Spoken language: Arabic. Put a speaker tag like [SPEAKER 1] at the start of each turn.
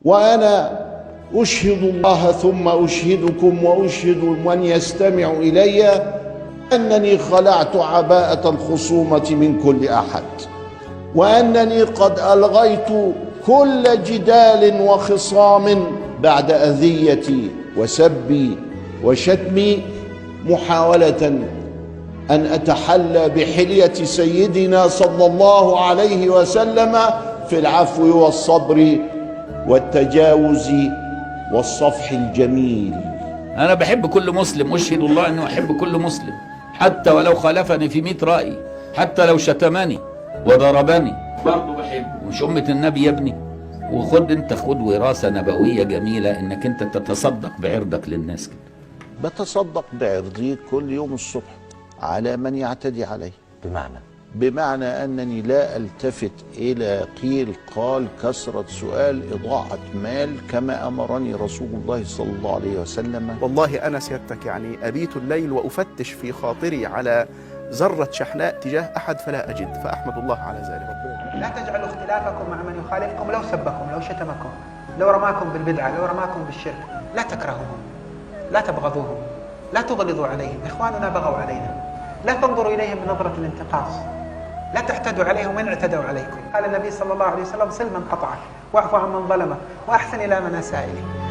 [SPEAKER 1] وأنا أشهد الله ثم أشهدكم وأشهد من يستمع إلي أنني خلعت عباءة الخصومة من كل أحد، وأنني قد ألغيت كل جدال وخصام بعد أذيتي وسبي وشتمي، محاولة أن أتحلى بحلية سيدنا صلى الله عليه وسلم في العفو والصبر والتجاوز والصفح الجميل.
[SPEAKER 2] أنا بحب كل مسلم، أشهد الله أنه أحب كل مسلم حتى ولو خالفني في 100 رأي، حتى لو شتمني وضربني برضه بحبه. مش أمة النبي يا ابني؟ خد وراثة نبوية جميلة إنك أنت تتصدق بعرضك للناس كده.
[SPEAKER 1] بتصدق بعرضي كل يوم الصبح على من يعتدي علي. بمعنى أنني لا ألتفت إلى قيل قال، كثرة سؤال، إضاعة مال، كما أمرني رسول الله صلى الله عليه وسلم.
[SPEAKER 3] والله أنا سيادتك يعني أبيت الليل وأفتش في خاطري على ذرة شحناء تجاه أحد فلا أجد، فأحمد الله على ذلك.
[SPEAKER 4] لا تجعلوا اختلافكم مع من يخالفكم لو سبكم، لو شتمكم، لو رماكم بالبدعة، لو رماكم بالشرك، لا تكرهوهم، لا تبغضوهم، لا تغلظوا عليهم. إخواننا بغوا علينا، لا تنظروا إليهم بنظرة الانتقاص، لا تعتدوا عليهم وإن اعتدوا عليكم. قال النبي صلى الله عليه وسلم: صل من قطعك، واعف عن من ظلمك، وأحسن إلى من أساء إليك.